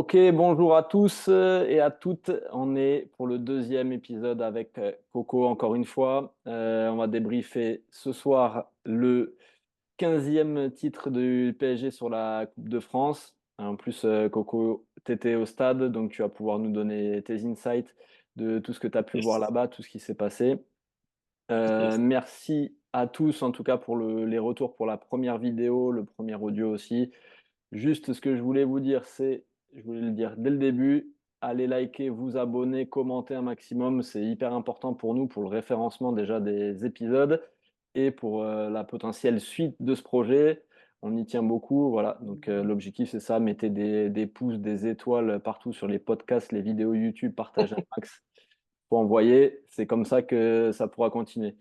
Ok, bonjour à tous et à toutes. On est pour le deuxième épisode avec Coco encore une fois. On va débriefer ce soir le 15e titre du PSG sur la Coupe de France. En plus, Coco, tu étais au stade, donc tu vas pouvoir nous donner tes insights de tout ce que tu as pu voir Yes. là-bas, tout ce qui s'est passé. Yes. Merci à tous en tout cas pour les retours pour la première vidéo, le premier audio aussi. Juste ce que je voulais vous dire, je voulais le dire dès le début, allez liker, vous abonner, commenter un maximum, c'est hyper important pour nous, pour le référencement déjà des épisodes et pour la potentielle suite de ce projet. On y tient beaucoup, voilà. Donc l'objectif c'est ça, mettez des pouces, des étoiles partout sur les podcasts, les vidéos YouTube, partagez un max. Faut envoyer, c'est comme ça que ça pourra continuer.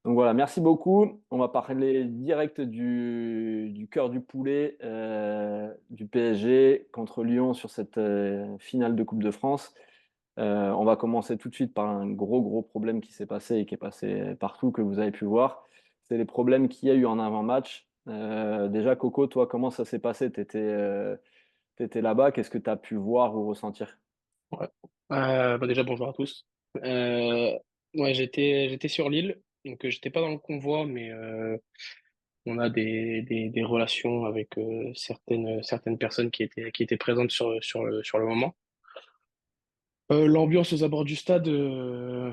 Donc voilà, merci beaucoup. On va parler direct du cœur du poulet du PSG contre Lyon sur cette finale de Coupe de France. On va commencer tout de suite par un gros problème qui s'est passé et qui est passé partout, que vous avez pu voir. C'est les problèmes qu'il y a eu en avant-match. Déjà, Coco, toi, comment ça s'est passé? Tu étais là-bas, qu'est-ce que tu as pu voir ou ressentir? Ouais. Déjà, bonjour à tous. Ouais, j'étais sur l'île, donc j'étais pas dans le convoi, mais on a des relations avec certaines personnes qui étaient présentes sur le moment. L'ambiance aux abords du stade, je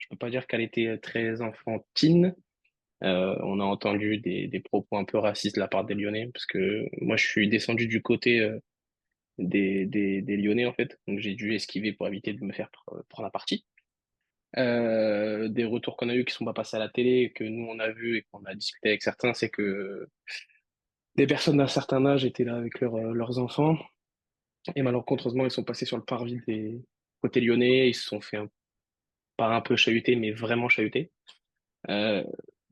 peux pas dire qu'elle était très enfantine. On a entendu des propos un peu racistes de la part des Lyonnais, parce que moi je suis descendu du côté des Lyonnais en fait, donc j'ai dû esquiver pour éviter de me faire prendre la partie. Des retours qu'on a eu qui sont pas passés à la télé, que nous on a vu et qu'on a discuté avec certains, c'est que des personnes d'un certain âge étaient là avec leurs enfants et malencontreusement ils sont passés sur le parvis des côtés lyonnais, ils se sont fait pas un peu chahuter mais vraiment chahuter. Euh,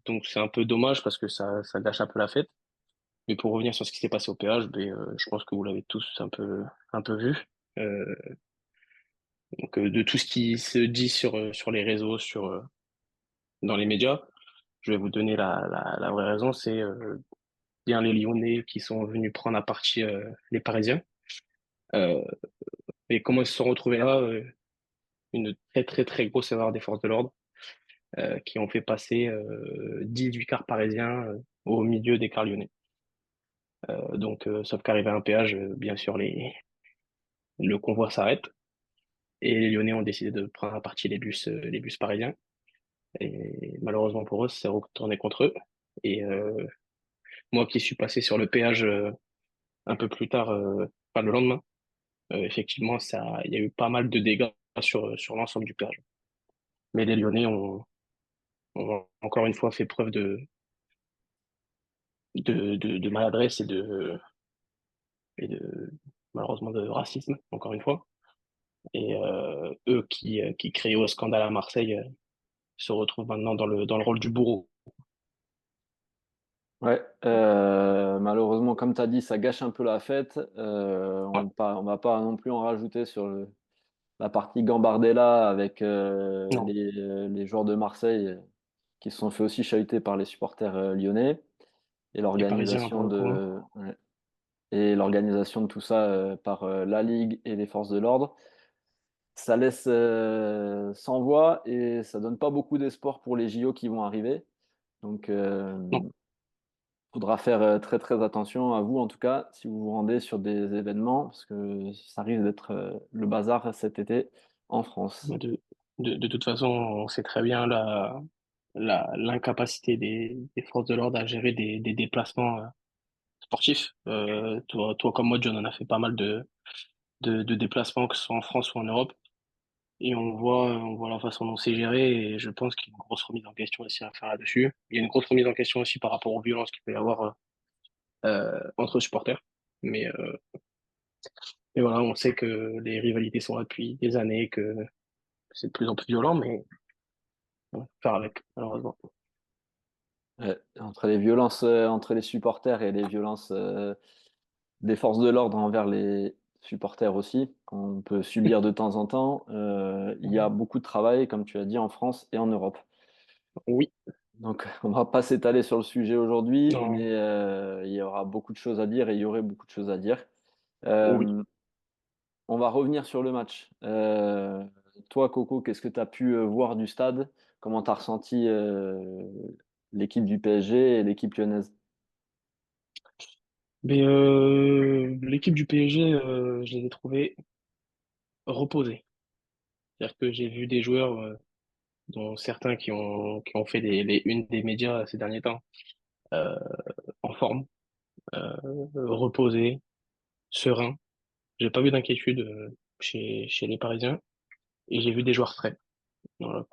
donc c'est un peu dommage parce que ça gâche un peu la fête. Mais pour revenir sur ce qui s'est passé au péage, je pense que vous l'avez tous un peu vu. Euh, donc de tout ce qui se dit sur les réseaux, dans les médias, je vais vous donner la vraie raison. C'est bien les Lyonnais qui sont venus prendre à partie les Parisiens. Euh, et comment ils se sont retrouvés là? Une très grosse erreur des forces de l'ordre qui ont fait passer 18 cars parisiens au milieu des cars lyonnais. Sauf qu'arrivé à un péage, bien sûr, le convoi s'arrête et les Lyonnais ont décidé de prendre à partie les bus parisiens. Et malheureusement pour eux, ça s'est retourné contre eux. Et moi qui suis passé sur le péage un peu plus tard, pas le lendemain, effectivement, il y a eu pas mal de dégâts sur l'ensemble du péage. Mais les Lyonnais ont encore une fois fait preuve de maladresse et malheureusement de racisme, encore une fois. Et eux qui créaient au scandale à Marseille se retrouvent maintenant dans le rôle du bourreau. Ouais, malheureusement, comme tu as dit, ça gâche un peu la fête. Ouais. On va pas non plus en rajouter sur la partie Gambardella avec Non, les joueurs de Marseille qui se sont fait aussi chahuter par les supporters lyonnais et les Parisiens pour le coup, hein. ouais, et l'organisation de tout ça par la Ligue et les forces de l'ordre. Ça laisse sans voix et ça donne pas beaucoup d'espoir pour les JO qui vont arriver. Donc, Non. faudra faire très attention à vous, en tout cas, si vous vous rendez sur des événements, parce que ça risque d'être le bazar cet été en France. Mais de toute façon, on sait très bien l'incapacité des forces de l'ordre à gérer des déplacements sportifs. Toi comme moi, John, on a fait pas mal de déplacements, que ce soit en France ou en Europe. Et on voit la façon dont c'est géré et je pense qu'il y a une grosse remise en question aussi à faire là-dessus. Il y a une grosse remise en question aussi par rapport aux violences qu'il peut y avoir entre supporters. Mais, euh, mais voilà, on sait que les rivalités sont là depuis des années, que c'est de plus en plus violent, mais on va faire avec, malheureusement. Entre les violences entre les supporters et les violences des forces de l'ordre envers les supporters aussi, qu'on peut subir de temps en temps, il y a beaucoup de travail, comme tu as dit, en France et en Europe. Oui, Donc, on va pas s'étaler sur le sujet aujourd'hui, non, mais il y aura beaucoup de choses à dire et il y aurait beaucoup de choses à dire. Oui. Hem, on va revenir sur le match. Toi, Coco, qu'est-ce que tu as pu, voir du stade? Comment tu as ressenti, l'équipe du PSG et l'équipe lyonnaise? Mais l'équipe du PSG, je les ai trouvés reposés. C'est-à-dire que j'ai vu des joueurs, dont certains qui ont fait les unes des médias ces derniers temps, euh, en forme, euh, reposés, sereins. J'ai pas vu d'inquiétude chez les Parisiens et j'ai vu des joueurs frais. Voilà,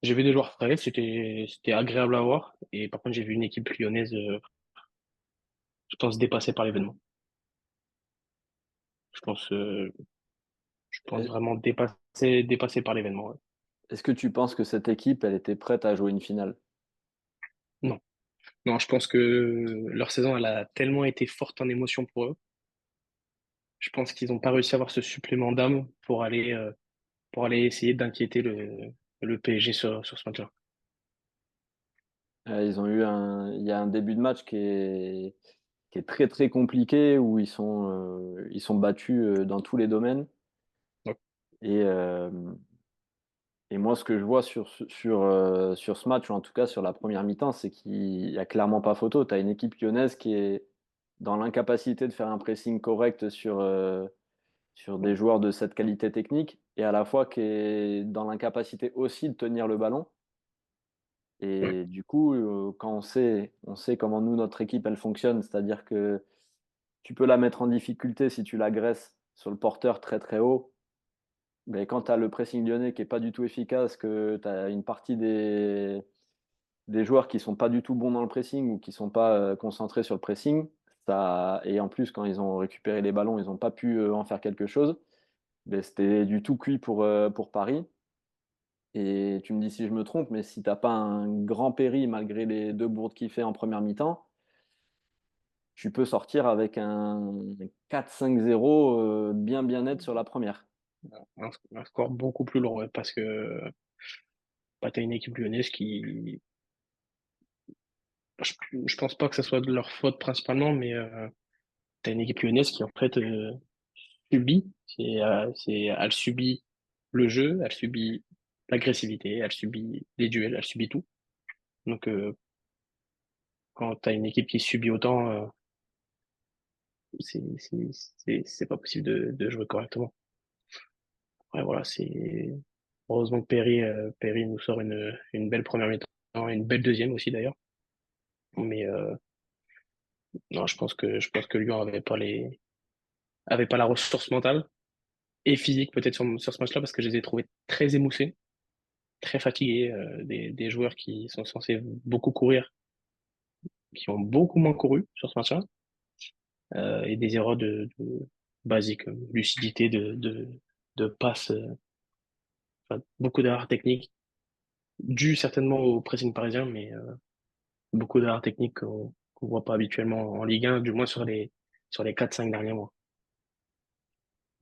j'ai vu des joueurs frais, c'était agréable à voir. Et par contre, j'ai vu une équipe lyonnaise, je pense, dépassée par l'événement. Je pense, euh, je pense Est vraiment dépassée par l'événement. Ouais. est-ce que tu penses que cette équipe, elle était prête à jouer une finale? Non, non, je pense que leur saison, elle a tellement été forte en émotion pour eux. Je pense qu'ils n'ont pas réussi à avoir ce supplément d'âme pour aller essayer d'inquiéter le PSG sur ce match-là. Ils ont eu un il y a un début de match qui est très, très compliqué où ils sont battus, dans tous les domaines Ouais. et moi, ce que je vois sur ce match ou en tout cas sur la première mi-temps, c'est qu'il y a clairement pas photo. Tu as une équipe lyonnaise qui est dans l'incapacité de faire un pressing correct sur des joueurs de cette qualité technique et à la fois qui est dans l'incapacité aussi de tenir le ballon. Ouais. Et du coup, quand on sait comment nous, notre équipe, elle fonctionne, c'est-à-dire que tu peux la mettre en difficulté si tu l'agresses sur le porteur très très haut. Mais quand tu as le pressing lyonnais qui est pas du tout efficace, que tu as une partie des joueurs qui sont pas du tout bons dans le pressing ou qui sont pas concentrés sur le pressing, ça, et en plus, quand ils ont récupéré les ballons, ils n'ont pas pu en faire quelque chose. Ben, c'était du tout cuit pour Paris. Et tu me dis si je me trompe, mais si t'as pas un grand péri malgré les deux bourdes qu'il fait en première mi-temps, tu peux sortir avec un 4-5-0 bien bien net sur la première. Un score beaucoup plus lourd, ouais, parce que bah, t'as une équipe lyonnaise qui, je, je pense pas que ce soit de leur faute principalement, mais t'as une équipe lyonnaise qui en fait subit, elle subit le jeu, elle subit l'agressivité, elle subit les duels, elle subit tout. Donc quand t'as une équipe qui subit autant, c'est pas possible de jouer correctement. Ouais, voilà, c'est heureusement que Perry nous sort une belle première mi-temps, et une belle deuxième aussi d'ailleurs. Mais non, je pense que Lyon avait pas la ressource mentale et physique peut-être sur ce match-là parce que je les ai trouvés très émoussés, très fatigués, des joueurs qui sont censés beaucoup courir, qui ont beaucoup moins couru sur ce match-là, et des erreurs basiques, lucidité de passe, enfin, beaucoup d'erreurs techniques dues certainement au pressing parisien, mais beaucoup d'erreurs techniques qu'on voit pas habituellement en Ligue 1, du moins sur les 4-5 derniers mois.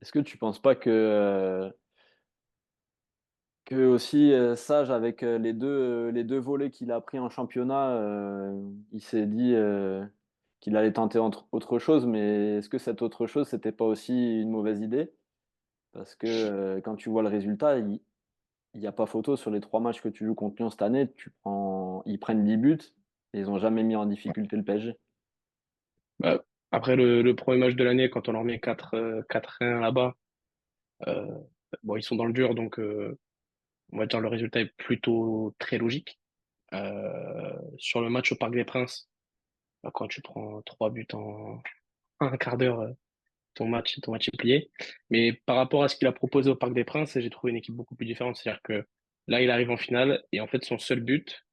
Est-ce que tu penses pas que aussi Sage avec les deux volets qu'il a pris en championnat, il s'est dit qu'il allait tenter autre chose, mais est-ce que cette autre chose c'était pas aussi une mauvaise idée? Parce que quand tu vois le résultat, il n'y a pas photo sur les trois matchs que tu joues contre Lyon cette année. Ils prennent 10 buts et ils n'ont jamais mis en difficulté le PSG. Bah, après le premier match de l'année, quand on leur met 4-1 là-bas, euh, bon, ils sont dans le dur, donc on va dire le résultat est plutôt très logique. Sur le match au Parc des Princes, bah, quand tu prends 3 buts en un quart d'heure, ton match est plié. Mais par rapport à ce qu'il a proposé au Parc des Princes, j'ai trouvé une équipe beaucoup plus différente. C'est-à-dire que là, il arrive en finale et en fait, son seul but,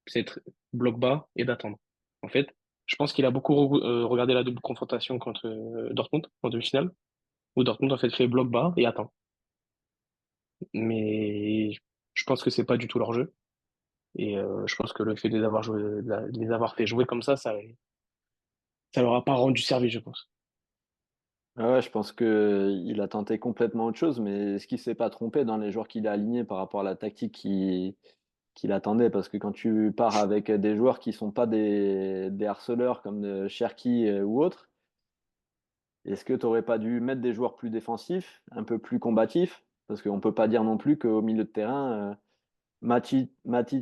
c'est être bloc bas et d'attendre. En fait, je pense qu'il a beaucoup regardé la double confrontation contre Dortmund en demi-finale, où Dortmund en fait fait bloc bas et attend. Mais je pense que c'est pas du tout leur jeu. Et je pense que le fait de les avoir fait jouer comme ça leur a pas rendu service, je pense. Ah ouais, je pense qu'il a tenté complètement autre chose, mais est-ce qu'il s'est pas trompé dans les joueurs qu'il a alignés par rapport à la tactique qu'il attendait. Parce que quand tu pars avec des joueurs qui sont pas des harceleurs comme Cherki ou autres, est-ce que tu n'aurais pas dû mettre des joueurs plus défensifs, un peu plus combatifs? Parce qu'on ne peut pas dire non plus qu'au milieu de terrain, Matic,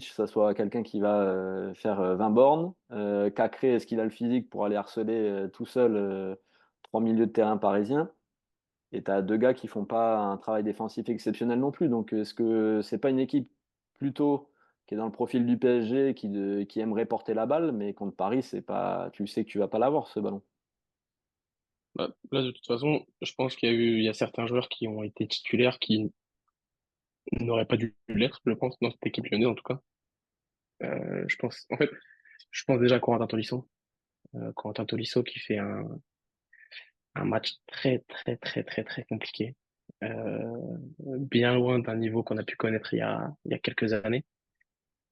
ça soit quelqu'un qui va faire 20 bornes. Cacré, est-ce qu'il a le physique pour aller harceler tout seul trois milieux de terrain parisiens? Et tu as deux gars qui font pas un travail défensif exceptionnel non plus. Donc, est-ce que c'est pas une équipe plutôt qui est dans le profil du PSG, qui aimerait porter la balle, mais contre Paris, c'est pas, tu sais que tu vas pas l'avoir ce ballon. Bah, là, de toute façon, je pense il y a certains joueurs qui ont été titulaires qui n'auraient pas dû l'être, je pense, dans cette équipe lyonnaise, en tout cas. En fait, je pense déjà à Corentin Tolisso qui fait un match très, très, très, très, très compliqué. Bien loin d'un niveau qu'on a pu connaître il y a quelques années.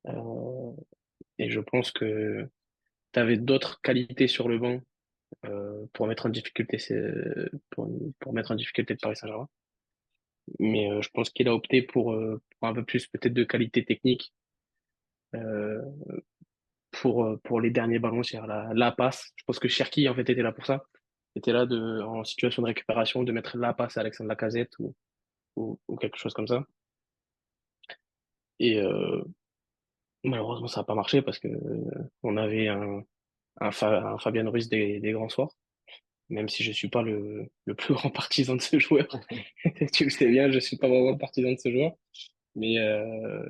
Euh, et je pense que tu avais d'autres qualités sur le banc pour mettre en difficulté pour mettre en difficulté le Paris Saint-Germain. Mais je pense qu'il a opté pour un peu plus peut-être de qualité technique euh, pour les derniers ballons, c'est-à-dire la passe. Je pense que Cherki en fait était là pour ça. Était là en situation de récupération de mettre la passe à Alexandre Lacazette ou quelque chose comme ça. Et malheureusement ça n'a pas marché parce que on avait un Fabien Ruiz des grands soirs. Même si je suis pas le plus grand partisan de ce joueur. Tu le sais bien, je suis pas vraiment partisan de ce joueur. Mais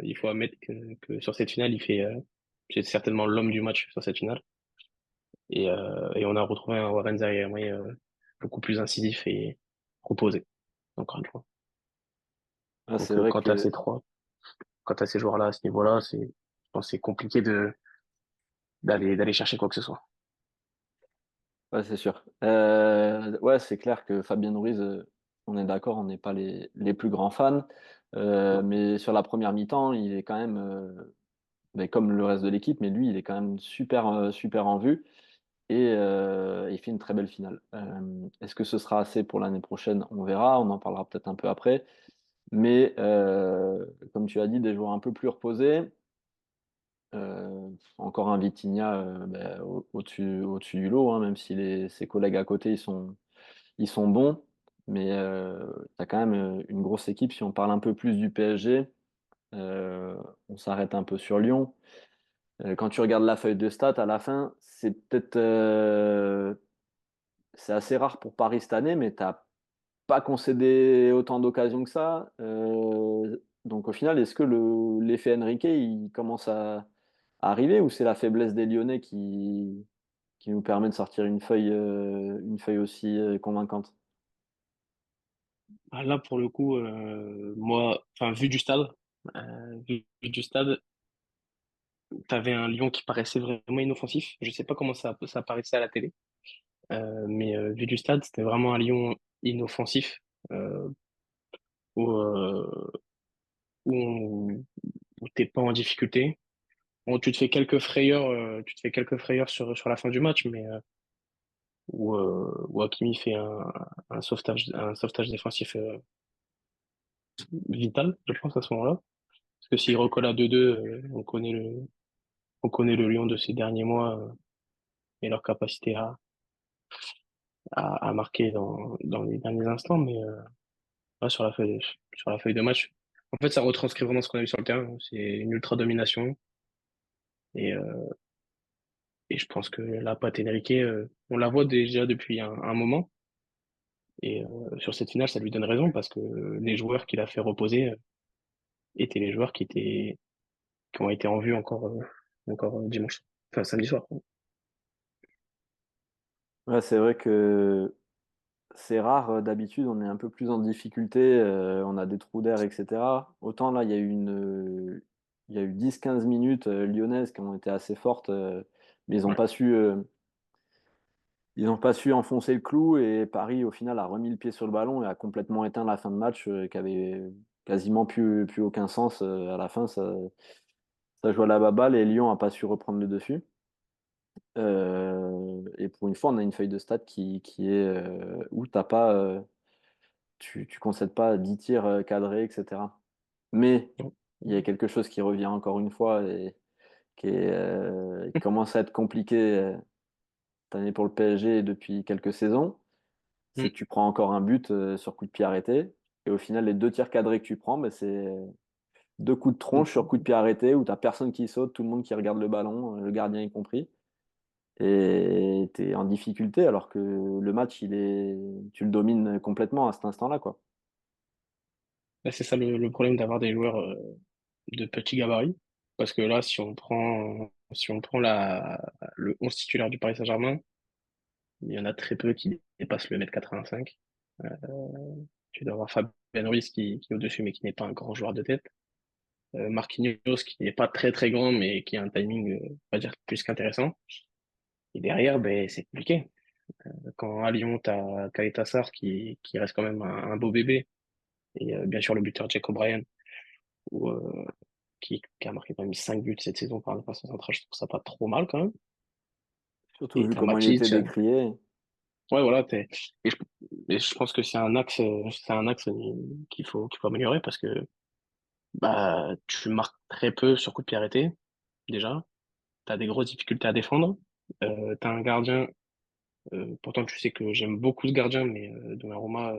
il faut admettre que sur cette finale, c'est certainement l'homme du match sur cette finale. Et on a retrouvé un Warren Zaïre beaucoup plus incisif et reposé, encore une fois. Ah, c'est Donc vrai quand tu as que ces trois, quand tu as ces joueurs-là à ce niveau-là, je pense que c'est compliqué d'aller chercher quoi que ce soit. ouais, c'est sûr. Ouais, c'est clair que Fabien Ruiz, on est d'accord, on n'est pas les plus grands fans. Non. Mais sur la première mi-temps, il est quand même, mais comme le reste de l'équipe, mais lui, il est quand même super, super en vue et il fait une très belle finale. Est-ce que ce sera assez pour l'année prochaine? On verra, on en parlera peut-être un peu après. Mais comme tu as dit, des joueurs un peu plus reposés. Encore un Vitinha au-dessus du lot, hein, même si ses collègues à côté ils sont bons. Mais tu as quand même une grosse équipe. Si on parle un peu plus du PSG, euh, on s'arrête un peu sur Lyon. Quand tu regardes la feuille de stats à la fin, c'est assez rare pour Paris cette année, mais tu n'as pas concédé autant d'occasions que ça. Donc au final, est-ce que l'effet Enrique il commence à arriver ou c'est la faiblesse des Lyonnais qui nous permet de sortir une feuille aussi convaincante? Ah, là, pour le coup, moi, enfin, vu du stade, t'avais un Lyon qui paraissait vraiment inoffensif. Je sais pas comment ça paraissait à la télé, mais vu du stade, c'était vraiment un Lyon inoffensif euh, où, euh, où t'es pas en difficulté. Bon, tu te fais quelques frayeurs sur la fin du match, mais où Hakimi fait un sauvetage défensif vital, je pense, à ce moment-là. Parce que s'il recolle à 2-2, on connaît le Lyon de ces derniers mois et leur capacité à marquer dans les derniers instants, mais là, sur la feuille de match, en fait, ça retranscrit vraiment ce qu'on a vu sur le terrain. C'est une ultra domination et, euh, et je pense que la patte Enrique, on la voit déjà depuis un moment et sur cette finale, ça lui donne raison parce que les joueurs qu'il a fait reposer étaient les joueurs qui ont été en vue encore dimanche, enfin samedi soir. Ouais, c'est vrai que c'est rare. D'habitude, on est un peu plus en difficulté, on a des trous d'air, etc. Autant là, il y a eu 10-15 minutes lyonnaises qui ont été assez fortes, mais Ouais. ils n'ont pas su enfoncer le clou et Paris, au final, a remis le pied sur le ballon et a complètement éteint la fin de match qui avait quasiment plus aucun sens. À la fin, ça joue à la baballe et Lyon n'a pas su reprendre le dessus. Et pour une fois, on a une feuille de stats qui est où t'as pas, tu concèdes pas 10 tirs cadrés, etc. Mais Non. Il y a quelque chose qui revient encore une fois et qui commence à être compliqué cette année pour le PSG depuis quelques saisons. C'est Mm. que tu prends encore un but sur coup de pied arrêté. Et au final, les deux tirs cadrés que tu prends, ben, c'est deux coups de tronche sur coup de pied arrêté où tu n'as personne qui saute, tout le monde qui regarde le ballon, le gardien y compris. Et tu es en difficulté alors que le match, tu le domines complètement à cet instant-là, quoi. Là, c'est ça le problème d'avoir des joueurs de petit gabarit. Parce que là, si on prend le 11 titulaire du Paris Saint-Germain, il y en a très peu qui dépassent le 1,85 m. Tu dois avoir Fabien Ruiz qui est au-dessus, mais qui n'est pas un grand joueur de tête. Marquinhos, qui n'est pas très très grand, mais qui a un timing, on va dire, plus qu'intéressant. Et derrière, ben, c'est compliqué. Quand à Lyon, tu as Kaeta Sarr qui reste quand même un beau bébé, et bien sûr le buteur Jack O'Brien, ou, qui a marqué quand même 5 buts cette saison par la défense centrale, je trouve ça pas trop mal quand même. Surtout Et vu t'as comment il était Matic, décrié. ouais voilà, et je pense que c'est un axe qu'il faut améliorer parce que bah tu marques très peu sur coup de pied arrêté, déjà. T'as des grosses difficultés à défendre. T'as un gardien, pourtant tu sais que j'aime beaucoup ce gardien, mais Donnarumma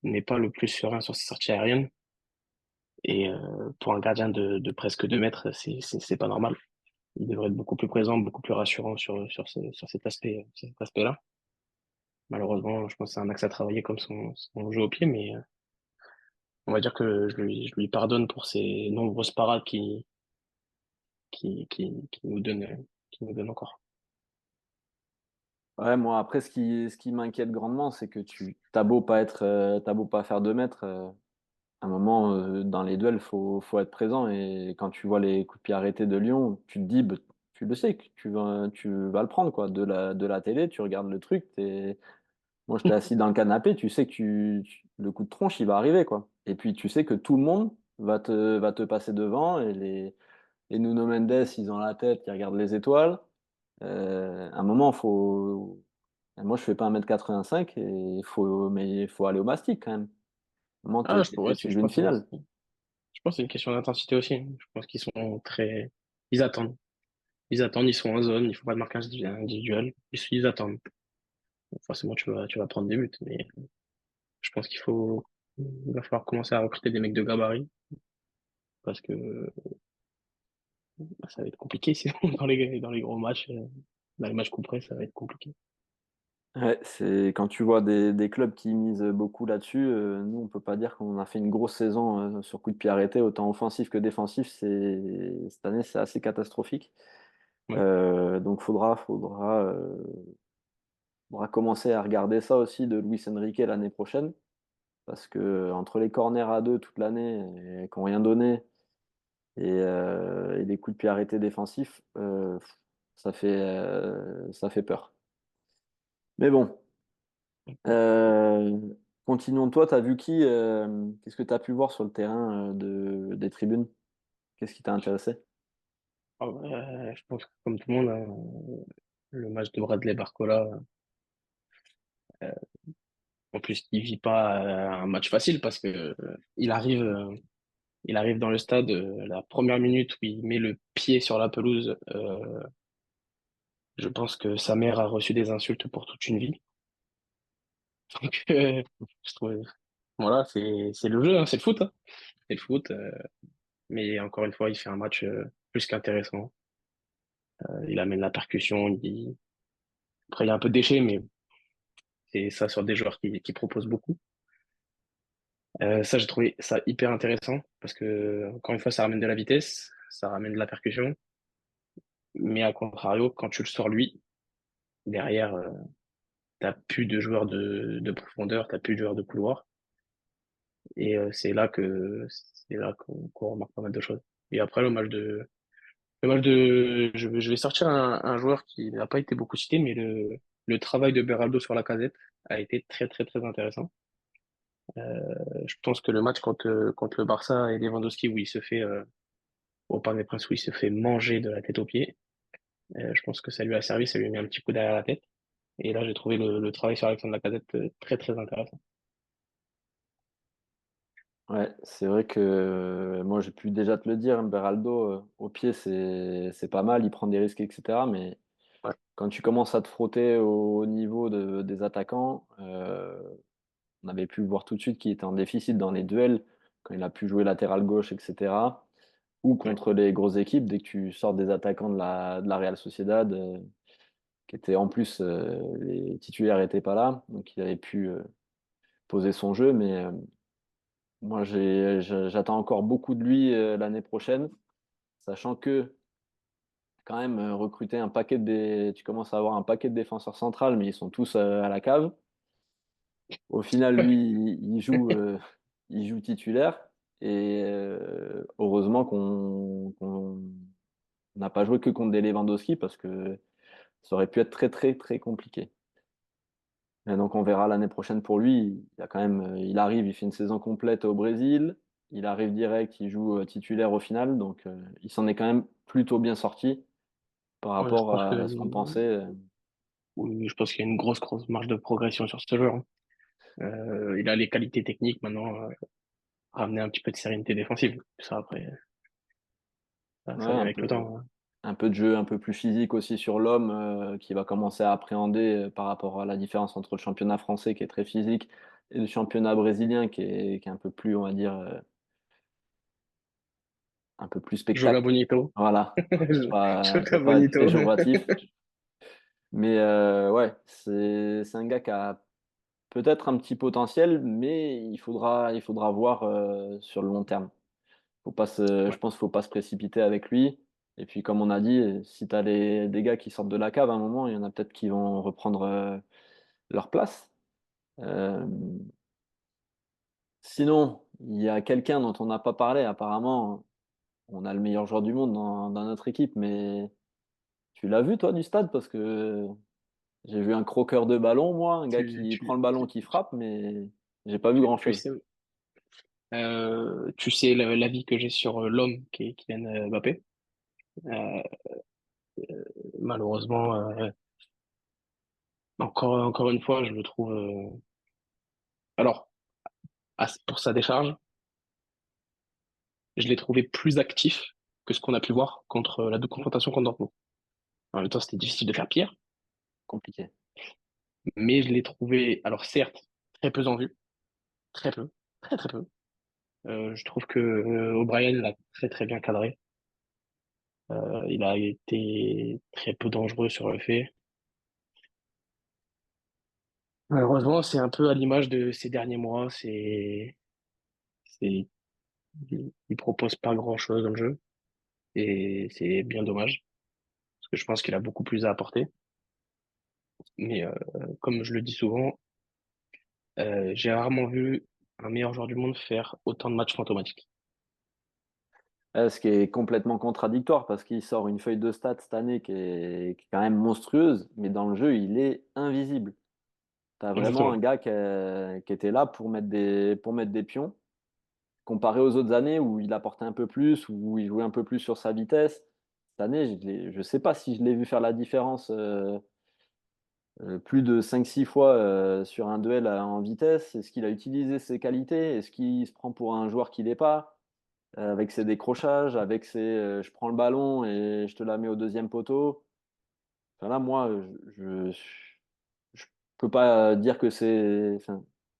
n'est pas le plus serein sur ses sorties aériennes. Et pour un gardien de presque 2 mètres, c'est pas normal. Il devrait être beaucoup plus présent, beaucoup plus rassurant sur cet aspect-là. Malheureusement, je pense que c'est un axe à travailler comme son jeu au pied, mais on va dire que je lui pardonne pour ses nombreuses parades qui nous donne encore. Ouais, moi, après, ce qui m'inquiète grandement, c'est que t'as beau pas faire 2 mètres, à un moment, dans les duels, faut être présent. Et quand tu vois les coups de pied arrêtés de Lyon, tu te dis, bah, tu le sais que tu vas le prendre, quoi. De la télé, tu regardes le truc, moi, j'étais assis dans le canapé, tu sais que le coup de tronche, il va arriver, quoi. Et puis, tu sais que tout le monde va te passer devant et les Nuno Mendes, ils ont la tête, ils regardent les étoiles. À un moment, moi, je fais pas 1,85 m mais il faut aller au mastic quand même. À un moment, Ah, ouais, tu joues une finale. je pense que c'est une question d'intensité aussi. Je pense qu'ils sont très, ils attendent. Ils attendent, ils sont en zone, il faut pas de marquage individuel. Ils attendent. Donc, forcément, tu vas prendre des buts, mais je pense il va falloir commencer à recruter des mecs de gabarit parce que bah, ça va être compliqué sinon dans les gros matchs, dans les matchs couperets, ça va être compliqué. Ouais, c'est quand tu vois des clubs qui misent beaucoup là-dessus, nous on peut pas dire qu'on a fait une grosse saison sur coup de pied arrêté, autant offensif que défensif. Cette année c'est assez catastrophique. Ouais. Donc faudra commencer à regarder ça aussi de Luis Enrique l'année prochaine, parce que entre les corners à deux toute l'année et qui n'ont rien donné et les coups de pied arrêtés défensifs, ça fait peur. Mais bon. Euh, Continuons. Toi, tu as vu qui qu'est-ce que tu as pu voir sur le terrain des tribunes? Qu'est-ce qui t'a intéressé? Ah ouais, je pense que comme tout le monde, hein, le match de Bradley Barcola, euh, en plus, il vit pas un match facile parce que il arrive dans le stade, la première minute où il met le pied sur la pelouse, je pense que sa mère a reçu des insultes pour toute une vie. Donc, je trouve, voilà, c'est le jeu, hein, c'est le foot, hein. C'est le foot, mais encore une fois, il fait un match plus qu'intéressant. Il amène la percussion, après il est un peu déchet, mais c'est ça sur des joueurs qui proposent beaucoup. Ça, j'ai trouvé ça hyper intéressant parce que, encore une fois, ça ramène de la vitesse, ça ramène de la percussion, mais à contrario, quand tu le sors lui, derrière, t'as plus de joueurs de profondeur, t'as plus de joueurs de couloir, et c'est là qu'on remarque pas mal de choses. Et après, je vais sortir un joueur qui n'a pas été beaucoup cité, mais le travail de Beraldo sur la casette a été très, très, très intéressant. Je pense que le match contre le Barça et Lewandowski, où il se fait, au Parc des Princes, où il se fait manger de la tête aux pieds, je pense que ça lui a servi, ça lui a mis un petit coup derrière la tête. Et là, j'ai trouvé le travail sur Alexandre Lacazette très, très intéressant. Ouais, c'est vrai que moi j'ai pu déjà te le dire, Beraldo, au pied c'est pas mal, il prend des risques, et cetera. Mais Ouais, quand tu commences à te frotter au niveau des attaquants, on avait pu voir tout de suite qu'il était en déficit dans les duels, quand il a pu jouer latéral gauche, et cetera. Ou ouais, contre les grosses équipes, dès que tu sors des attaquants de la Real Sociedad, qui étaient en plus, les titulaires étaient pas là, donc il avait pu poser son jeu. Mais moi, j'attends encore beaucoup de lui l'année prochaine, sachant que quand même recruter un paquet tu commences à avoir un paquet de défenseurs centrales, mais ils sont tous à la cave. Au final, lui, il joue titulaire. Et heureusement qu'on n'a pas joué que contre des Lewandowski parce que ça aurait pu être très très très compliqué. Et donc on verra l'année prochaine pour lui. Il a quand même, il arrive, il fait une saison complète au Brésil. Il arrive direct, il joue titulaire au final. Donc il s'en est quand même plutôt bien sorti par ouais, je rapport pense que à ce qu'on pensait. oui, je pense qu'il y a une grosse marge de progression sur ce joueur, hein. Il a les qualités techniques maintenant, ramener un petit peu de sérénité défensive. Ça après, Ouais, ça vient avec le temps, hein. un peu de jeu un peu plus physique aussi sur l'homme qui va commencer à appréhender par rapport à la différence entre le championnat français qui est très physique et le championnat brésilien qui est un peu plus, on va dire, un peu plus Joga spectacle. bonito. Voilà, je Joga veux pas être bonito. péjoratif, mais ouais, c'est un gars qui a peut-être un petit potentiel, mais il faudra voir sur le long terme. Je Ouais, pense qu'il faut pas se précipiter avec lui. Et puis, comme on a dit, si tu as des gars qui sortent de la cave à un moment, il y en a peut-être qui vont reprendre leur place. Euh, Sinon, il y a quelqu'un dont on n'a pas parlé. Apparemment, on a le meilleur joueur du monde dans notre équipe, mais tu l'as vu, toi, du stade? Parce que j'ai vu un croqueur de ballon, moi, un gars tu, qui prend tu, le ballon, qui frappe, mais j'ai pas vu tu grand-chose. sais, tu sais l'avis que j'ai sur l'homme qui est Kylian Mbappé. Euh, Malheureusement, encore une fois, je le trouve. Alors, pour sa décharge, je l'ai trouvé plus actif que ce qu'on a pu voir contre la double confrontation contre Dortmund. En même temps, c'était difficile de faire pire, Compliqué. mais je l'ai trouvé, alors certes, très peu en vue, très peu, très peu. Je trouve que O'Brien l'a très bien cadré. Il a été très peu dangereux sur le fait. Malheureusement, c'est un peu à l'image de ces derniers mois. Il propose pas grand-chose dans le jeu et c'est bien dommage parce que je pense qu'il a beaucoup plus à apporter. Mais comme je le dis souvent, j'ai rarement vu un meilleur joueur du monde faire autant de matchs fantomatiques. Ce qui est complètement contradictoire parce qu'il sort une feuille de stats cette année qui est quand même monstrueuse, mais dans le jeu, il est invisible. Tu as vraiment un Exactement. gars qui était là pour mettre des pions, comparé aux autres années où il apportait un peu plus, où il jouait un peu plus sur sa vitesse. Cette année, je ne sais pas si je l'ai vu faire la différence plus de 5 6 fois sur un duel en vitesse. Est-ce qu'il a utilisé ses qualités? Est-ce qu'il se prend pour un joueur qu'il n'est pas? Avec ses décrochages, avec ses je prends le ballon et je te la mets au deuxième poteau. Enfin là, moi, je peux pas dire que c'est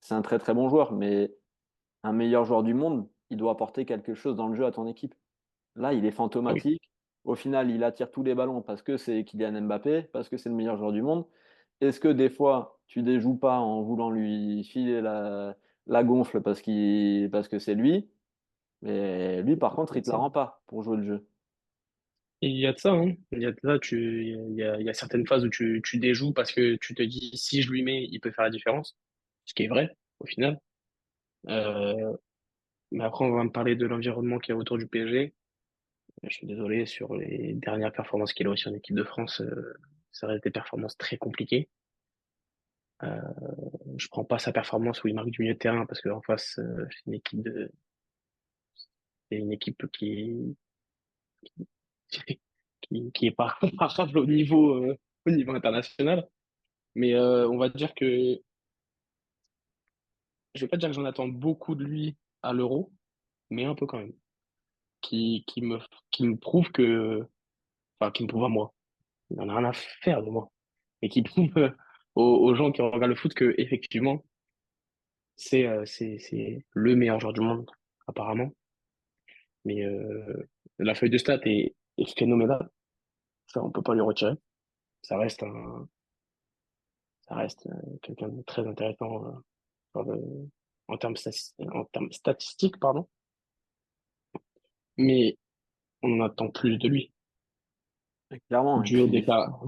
un très très bon joueur, mais un meilleur joueur du monde, il doit apporter quelque chose dans le jeu à ton équipe. Là, il est Ah oui. fantomatique. Au final, il attire tous les ballons parce que c'est Kylian Mbappé, parce que c'est le meilleur joueur du monde. Est-ce que des fois, tu déjoues pas en voulant lui filer la gonfle parce que c'est lui? Mais lui, par Il contre, y il a de te la ça. rend pas pour jouer le jeu. Et il y a de ça, hein. Il y a de ça, il y a certaines phases où tu déjoues parce que tu te dis, si je lui mets, il peut faire la différence. Ce qui est vrai, au final. Euh, mais après, on va me parler de l'environnement qu'il y a autour du PSG. Je suis désolé, sur les dernières performances qu'il a aussi en équipe de France, ça reste des performances très compliquées. Euh, je prends pas sa performance où il marque du milieu de terrain parce qu'en face, c'est une équipe qui est pas comparable au niveau international. Mais on va dire que je vais pas dire que j'en attends beaucoup de lui à l'euro, mais un peu quand même, qui, qui me, qui me prouve que, enfin, qui me prouve à moi, il en a rien à faire de moi, et qui prouve aux gens qui regardent le foot que, effectivement, c'est le meilleur joueur du monde, apparemment. Mais la feuille de stats est phénoménale. Ça, on peut pas lui retirer. Ça reste ça reste quelqu'un de très intéressant dans en termes statistiques, pardon. Mais on en attend plus de lui. Clairement, et Dû aux puis décla-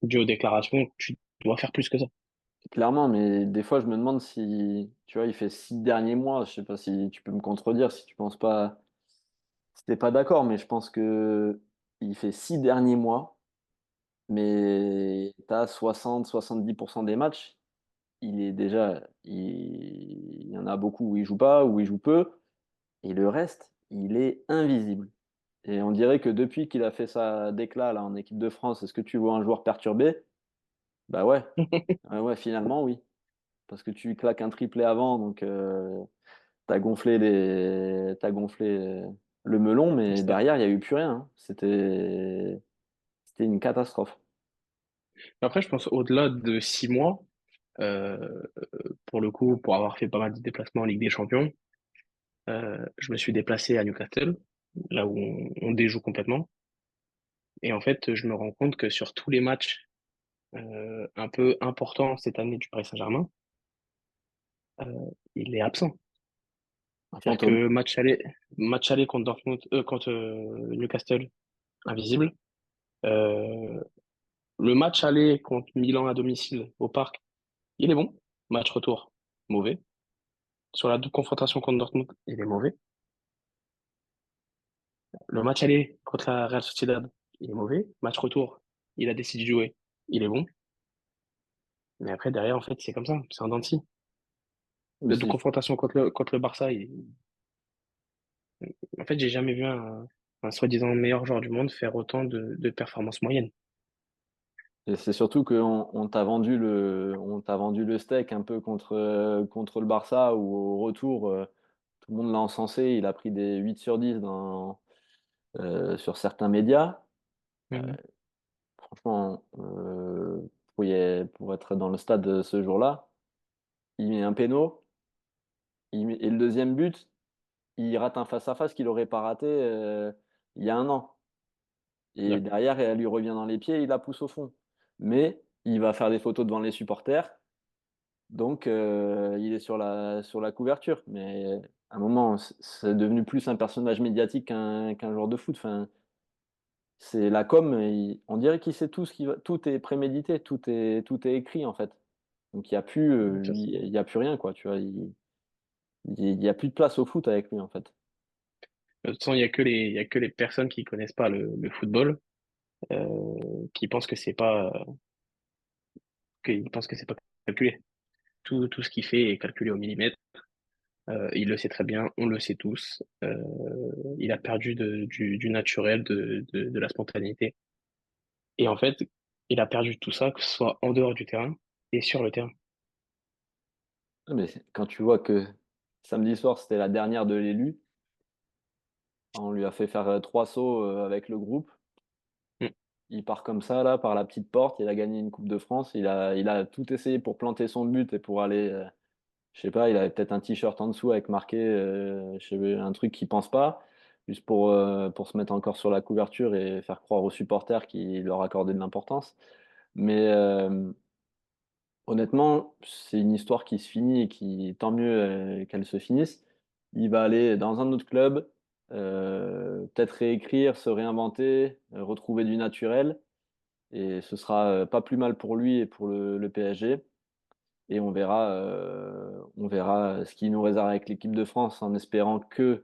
Dû aux déclarations, tu dois faire plus que ça. clairement, mais des fois je me demande si, tu vois, il fait 6 derniers mois, je sais pas si tu peux me contredire, si tu penses pas, si t'es pas d'accord, mais je pense que il fait 6 derniers mois, mais t'as 60-70% des matchs, il est déjà, il y en a beaucoup où il joue pas, où il joue peu, et le reste, il est invisible. Et on dirait que depuis qu'il a fait sa déclat là en équipe de France, est-ce que tu vois un joueur perturbé? Bah ouais, ouais, ouais, finalement oui. Parce que tu claques un triplé avant, donc t'as gonflé le melon, mais Ça. derrière, il n'y a eu plus rien, hein. C'était une catastrophe. Après, je pense au-delà de 6 mois, euh, pour le coup, pour avoir fait pas mal de déplacements en Ligue des Champions, je me suis déplacé à Newcastle, là où on déjoue complètement. Et en fait, je me rends compte que sur tous les matchs un peu importants cette année du Paris Saint-Germain, il est absent. C'est-à-dire Fantôme. que match aller contre Dortmund, contre Newcastle, invisible. Euh, le match aller contre Milan à domicile au Parc, il est bon. Match retour, mauvais. Sur la double confrontation contre Dortmund, il est mauvais. Le match aller contre la Real Sociedad, il est mauvais. Match retour, il a décidé de jouer, il est bon. Mais après, derrière, en fait, c'est comme ça, c'est un dent de scie. Mais La double c'est confrontation contre le Barça, en fait, j'ai jamais vu un soi-disant meilleur joueur du monde faire autant de performances moyennes. et c'est surtout qu'on on t'a vendu le steak un peu contre le Barça, où au retour, tout le monde l'a encensé, il a pris des 8 sur 10 sur certains médias. Mhm. Franchement, pour être dans le stade ce jour-là, il met un péno, et le deuxième but, il rate un face-à-face qu'il n'aurait pas raté il y a un an. Et Ouais, derrière, elle lui revient dans les pieds, il la pousse au fond. Mais il va faire des photos devant les supporters, donc il est sur la couverture. Mais à un moment, c'est devenu plus un personnage médiatique qu'un joueur de foot. Enfin, c'est la com, on dirait qu'il sait tout ce qui va, tout est prémédité, tout est écrit en fait. Donc il y a plus rien quoi, tu vois. Il y a plus de place au foot avec lui en fait. de toute façon, il y a que les personnes qui connaissent pas le football, qui pensent que c'est pas calculé. Tout ce qu'il fait est calculé au millimètre. Il le sait très bien, on le sait tous. Il a perdu du naturel, de la spontanéité. Et en fait, il a perdu tout ça, que ce soit en dehors du terrain et sur le terrain. Mais quand tu vois que samedi soir c'était la dernière de l'élu, on lui a fait faire 3 sauts avec le groupe. Mm. Il part comme ça là par la petite porte. Il a gagné une Coupe de France. Il a tout essayé pour planter son but et pour aller. Je sais pas. Il avait peut-être un t-shirt en dessous avec marqué je sais, un truc qu'il pense pas, juste pour se mettre encore sur la couverture et faire croire aux supporters qu'il leur accordait de l'importance. Mais honnêtement, c'est une histoire qui se finit et qui, tant mieux qu'elle se finisse. Il va aller dans un autre club, peut-être réécrire, se réinventer, retrouver du naturel. Et ce sera pas plus mal pour lui et pour le PSG. Et on verra ce qu'il nous réserve avec l'équipe de France en espérant que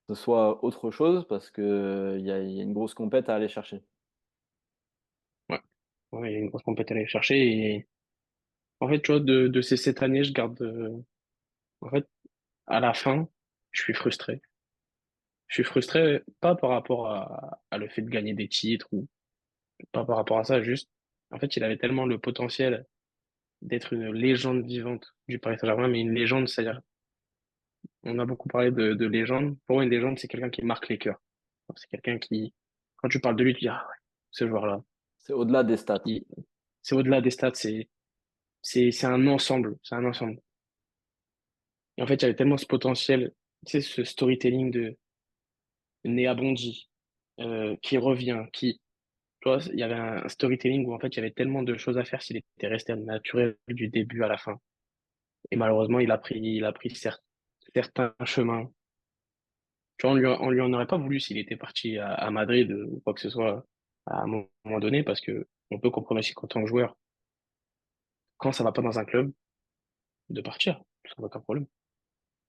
ce soit autre chose parce que il y a une grosse compète à aller chercher. Ouais. Ouais, il y a une grosse compétence à aller chercher. Et en fait, tu vois, de ces 7 années, je garde. En fait, à la fin, je suis frustré. Je suis frustré, pas par rapport à le fait de gagner des titres ou pas par rapport à ça, juste. En fait, il avait tellement le potentiel d'être une légende vivante du Paris Saint-Germain, mais une légende, c'est-à-dire On a beaucoup parlé de légende. Pour moi, une légende, c'est quelqu'un qui marque les cœurs. C'est quelqu'un qui, quand tu parles de lui, tu dis, ah ouais, ce joueur-là. C'est au-delà des stats. Il- C'est au-delà des stats, c'est un ensemble. C'est un ensemble. Et en fait, il y avait tellement ce potentiel, tu sais, ce storytelling de Néa Bondy, qui revient, tu vois, il y avait un storytelling où en fait, il y avait tellement de choses à faire s'il était resté naturel du début à la fin. Et malheureusement, il a pris certains chemins. Tu vois, on lui en aurait pas voulu s'il était parti à Madrid ou quoi que ce soit à un moment donné, parce que on peut comprendre aussi qu'en tant que joueur, quand ça va pas dans un club, de partir, sans aucun problème.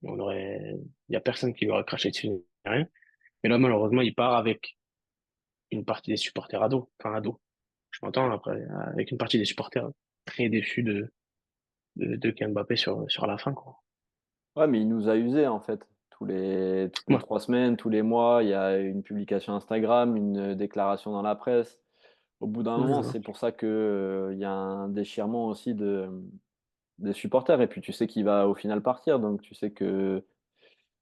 Il y a personne qui lui aurait craché dessus, ni rien. Mais là, malheureusement, il part avec une partie des supporters ados, enfin ados. Je m'entends après, avec une partie des supporters très déçus de Kylian Mbappé sur la fin, quoi. Ouais, mais il nous a usés en fait. Toutes les Ouais, 3 semaines, tous les mois, il y a une publication Instagram, une déclaration dans la presse. Au bout d'un ouais, c'est moment, ça. c'est pour ça que, il y a un déchirement aussi des supporters. Et puis tu sais qu'il va au final partir, donc tu sais que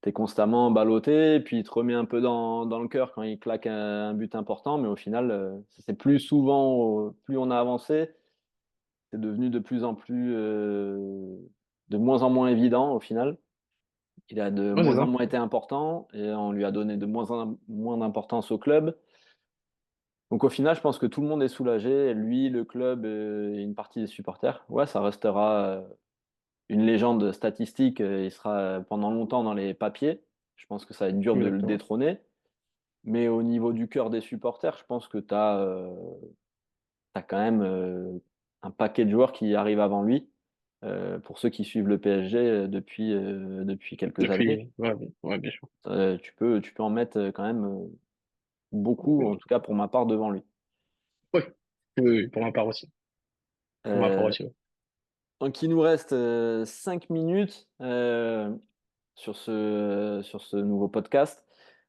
tu es constamment ballotté, et puis il te remet un peu dans le cœur quand il claque un but important, mais au final, c'est plus souvent, plus on a avancé, c'est devenu de plus en plus, de moins en moins évident au final. Il a de Ouais, c'est moins en ça. moins été important et on lui a donné de moins en moins d'importance au club. Donc au final, je pense que tout le monde est soulagé, lui, le club et une partie des supporters. Ouais, ça restera une légende statistique. Il sera pendant longtemps dans les papiers. Je pense que ça va être dur de le Exactement. détrôner. Mais au niveau du cœur des supporters, je pense que tu as, quand même un paquet de joueurs qui arrivent avant lui. Pour ceux qui suivent le PSG depuis quelques années, Ouais, ouais, bien sûr. tu peux en mettre quand même beaucoup, en tout cas pour ma part, devant lui. Ouais. Oui, oui, pour ma part aussi. Pour ma part Euh, aussi, ouais. donc il nous reste 5 minutes sur ce nouveau podcast.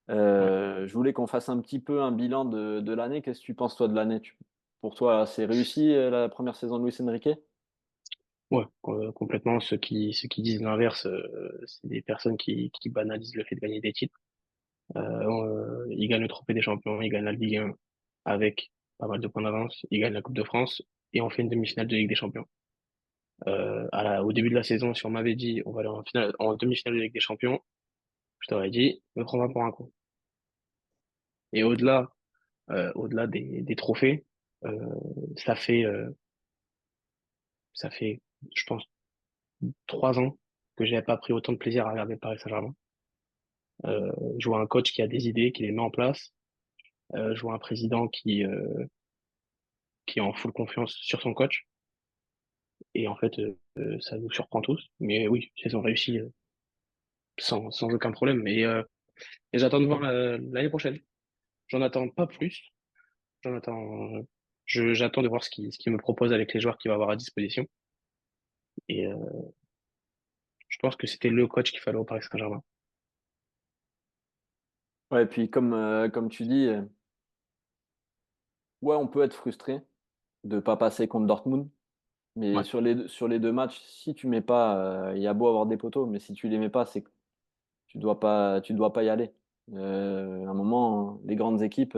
Ouais. Je voulais qu'on fasse un petit peu un bilan de l'année. Qu'est-ce que tu penses toi de l'année? Pour toi, c'est réussi la première saison de Luis Enrique? Ouais, complètement. Ceux qui disent l'inverse, c'est des personnes qui banalisent le fait de gagner des titres. Ils gagnent le Trophée des Champions, ils gagnent la Ligue 1 avec pas mal de points d'avance, ils gagnent la Coupe de France et on fait une demi-finale de Ligue des Champions. Au début de la saison, si on m'avait dit on va aller en finale, en demi-finale de Ligue des Champions, je t'aurais dit, me prends pas pour un con. Et au-delà des trophées, euh, ça fait, euh, ça fait, je pense, 3 ans que j'avais pas pris autant de plaisir à regarder le Paris Saint-Germain. Je vois un coach qui a des idées, qui les met en place. Je vois un président qui est en full confiance sur son coach. Et en fait, ça nous surprend tous. Mais oui, ils ont réussi sans aucun problème. Et j'attends de voir l'année prochaine. J'en attends pas plus. J'en attends, j'attends de voir ce qu'il me propose avec les joueurs qu'il va avoir à disposition. Et je pense que c'était le coach qu'il fallait au Paris Saint-Germain. Ouais, et puis comme tu dis, ouais, on peut être frustré de ne pas passer contre Dortmund. Mais Ouais, sur les deux matchs, si tu mets pas, il y a beau avoir des poteaux, mais si tu les mets pas, c'est que tu dois pas y aller. À un moment, les grandes équipes,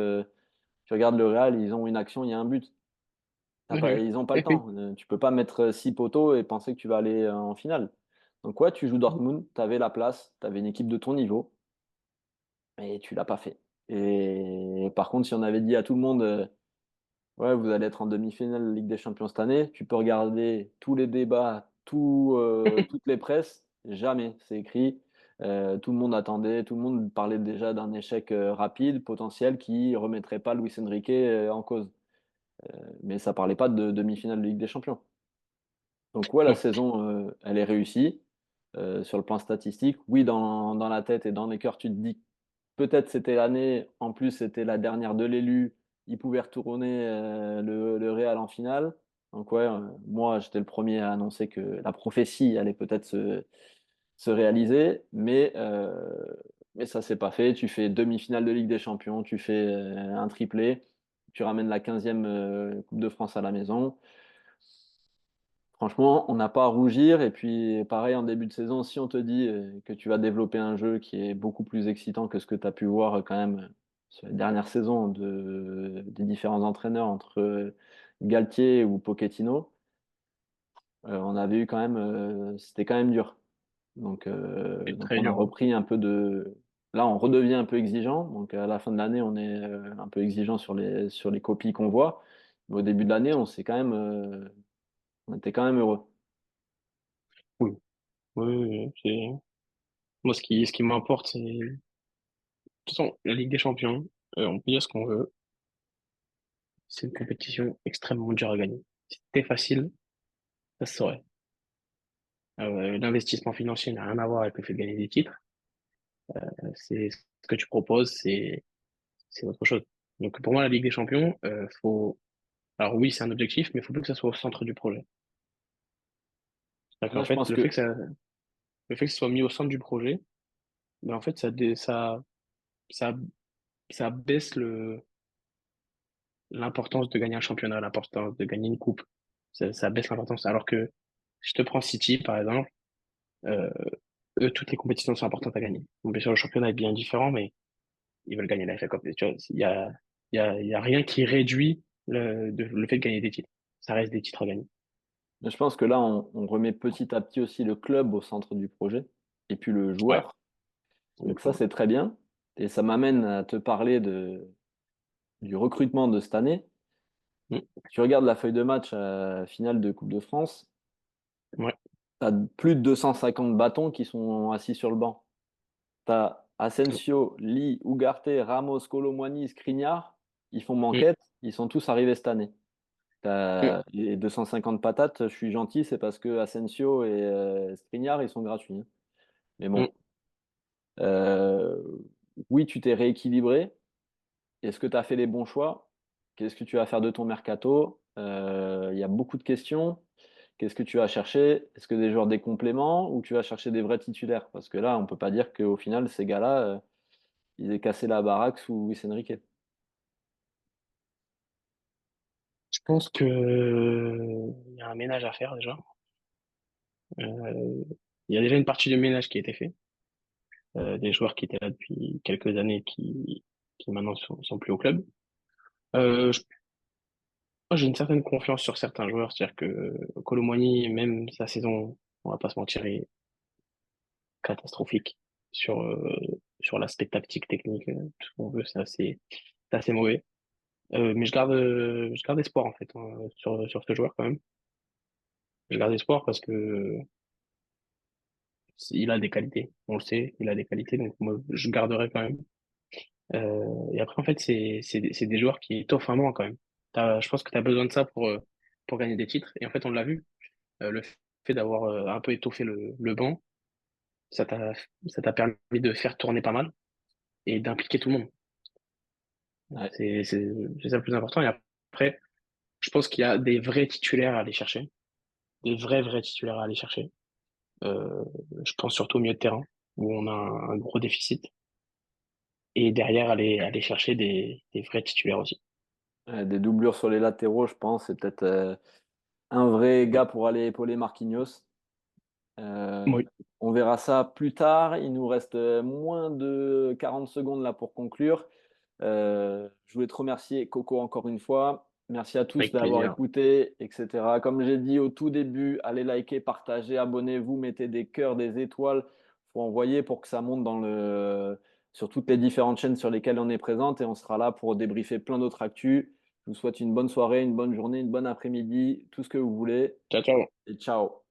tu regardes le Real, ils ont une action, il y a un but. oui, oui, Ils n'ont pas le oui, oui. temps. Tu peux pas mettre 6 poteaux et penser que tu vas aller en finale. Donc ouais, tu joues Dortmund, tu avais la place, tu avais une équipe de ton niveau, mais tu l'as pas fait. Et par contre, si on avait dit à tout le monde, ouais, vous allez être en demi-finale de Ligue des Champions cette année. Tu peux regarder tous les débats, toutes les presses. Jamais, c'est écrit. Tout le monde attendait, tout le monde parlait déjà d'un échec rapide, potentiel, qui remettrait pas Luis Enrique en cause. Mais ça parlait pas de demi-finale de Ligue des Champions. Donc ouais, la Non, saison, elle est réussie. Sur le plan statistique, oui, dans la tête et dans les cœurs, tu te dis peut-être c'était l'année, en plus c'était la dernière de l'élu, il pouvait retourner le Real en finale. Donc ouais, moi j'étais le premier à annoncer que la prophétie allait peut-être se réaliser, mais ça s'est pas fait. Tu fais demi-finale de Ligue des Champions, tu fais un triplé, tu ramènes la 15e Coupe de France à la maison. Franchement, on n'a pas à rougir. Et puis, pareil, en début de saison, si on te dit que tu vas développer un jeu qui est beaucoup plus excitant que ce que tu as pu voir quand même sur les dernières saisons des différents entraîneurs entre Galtier ou Pochettino, on avait eu quand même, c'était quand même dur. C'est Donc très on a dur, hein. repris un peu de. Là, on redevient un peu exigeant. Donc à la fin de l'année, on est un peu exigeant sur les copies qu'on voit. Mais au début de l'année, on était quand même heureux. Oui, oui, oui, oui, moi, ce qui m'importe, c'est, de toute façon, la Ligue des Champions, on peut dire ce qu'on veut, c'est une compétition extrêmement dure à gagner. Si c'était facile, ça se saurait. L'investissement financier n'a rien à voir avec le fait de gagner des titres. C'est ce que tu proposes, c'est autre chose. Donc pour moi, la Ligue des Champions, alors oui, c'est un objectif, mais il faut plus que ça soit au centre du projet. C'est-à-dire Là, qu'en je fait, pense que le fait que ce soit mis au centre du projet, ben en fait, ça, ça baisse l'importance de gagner un championnat, l'importance de gagner une coupe. Ça baisse l'importance. Alors que je te prends City, par exemple, euh, eux, toutes les compétitions sont importantes à gagner. Bon, bien sûr, le championnat est bien différent, mais ils veulent gagner la FA Cup. Tu vois, il y a rien qui réduit le fait de gagner des titres. Ça reste des titres à gagner. je pense que là, on remet petit à petit aussi le club au centre du projet et puis le Ouais, joueur. Donc ça, exactement. c'est très bien. Et ça m'amène à te parler du recrutement de cette année. Mm. Tu regardes la feuille de match finale de Coupe de France, Ouais. tu as plus de 250 bâtons qui sont assis sur le banc. Tu as Asensio, Lee, Ugarte, Ramos, Colomwani, Skriniar. Ils font Mm. manquette. Ils sont tous arrivés cette année. Mm. T'as les 250 patates, je suis gentil, c'est parce que Asensio et Skriniar, ils sont gratuits, hein. Mais Mm. bon, euh, oui, tu t'es rééquilibré. Est-ce que tu as fait les bons choix? Qu'est-ce que tu vas faire de ton mercato? Il y a beaucoup de questions. Qu'est-ce que tu vas chercher? Est-ce que des joueurs des compléments ou tu vas chercher des vrais titulaires? Parce que là, on peut pas dire qu'au final, ces gars-là, ils aient cassé la baraque sous Luis Enrique. Je pense que il y a un ménage à faire déjà. Euh, il y a déjà une partie du ménage qui a été fait. Des joueurs qui étaient là depuis quelques années qui maintenant sont plus au club. Je Moi, j'ai une certaine confiance sur certains joueurs, c'est-à-dire que Kolo Muani, même sa saison, on va pas se mentir, est catastrophique sur l'aspect tactique, technique, tout ce qu'on veut, c'est assez mauvais. Mais je garde espoir en fait, hein, sur ce joueur quand même. Je garde espoir parce que il a des qualités, on le sait, il a des qualités, donc moi je garderai quand même. Et après en fait c'est des joueurs qui t'offrent un moment quand même. Je pense que tu as besoin de ça pour gagner des titres. Et en fait on l'a vu. Le fait d'avoir un peu étoffé le banc, ça t'a, ça t'a permis de faire tourner pas mal et d'impliquer tout le monde. Ouais. C'est ça le plus important. Et après, je pense qu'il y a des vrais titulaires à aller chercher, des vrais titulaires à aller chercher. Euh, je pense surtout au milieu de terrain, où on a un gros déficit. Et derrière, aller chercher des vrais titulaires aussi. Des doublures sur les latéraux, je pense. C'est peut-être un vrai Ouais. gars pour aller épauler Marquinhos. Euh, Oui. on verra ça plus tard. Il nous reste moins de 40 secondes là pour conclure. Je voulais te remercier, Coco, encore une fois. Merci à tous Avec d'avoir plaisir. écouté, etc. Comme j'ai dit au tout début, allez liker, partager, abonnez-vous, mettez des cœurs, des étoiles. Il faut envoyer pour que ça monte sur toutes les différentes chaînes sur lesquelles on est présente et on sera là pour débriefer plein d'autres actus. Je vous souhaite une bonne soirée, une bonne journée, une bonne après-midi, tout ce que vous voulez Ciao, ciao. et ciao.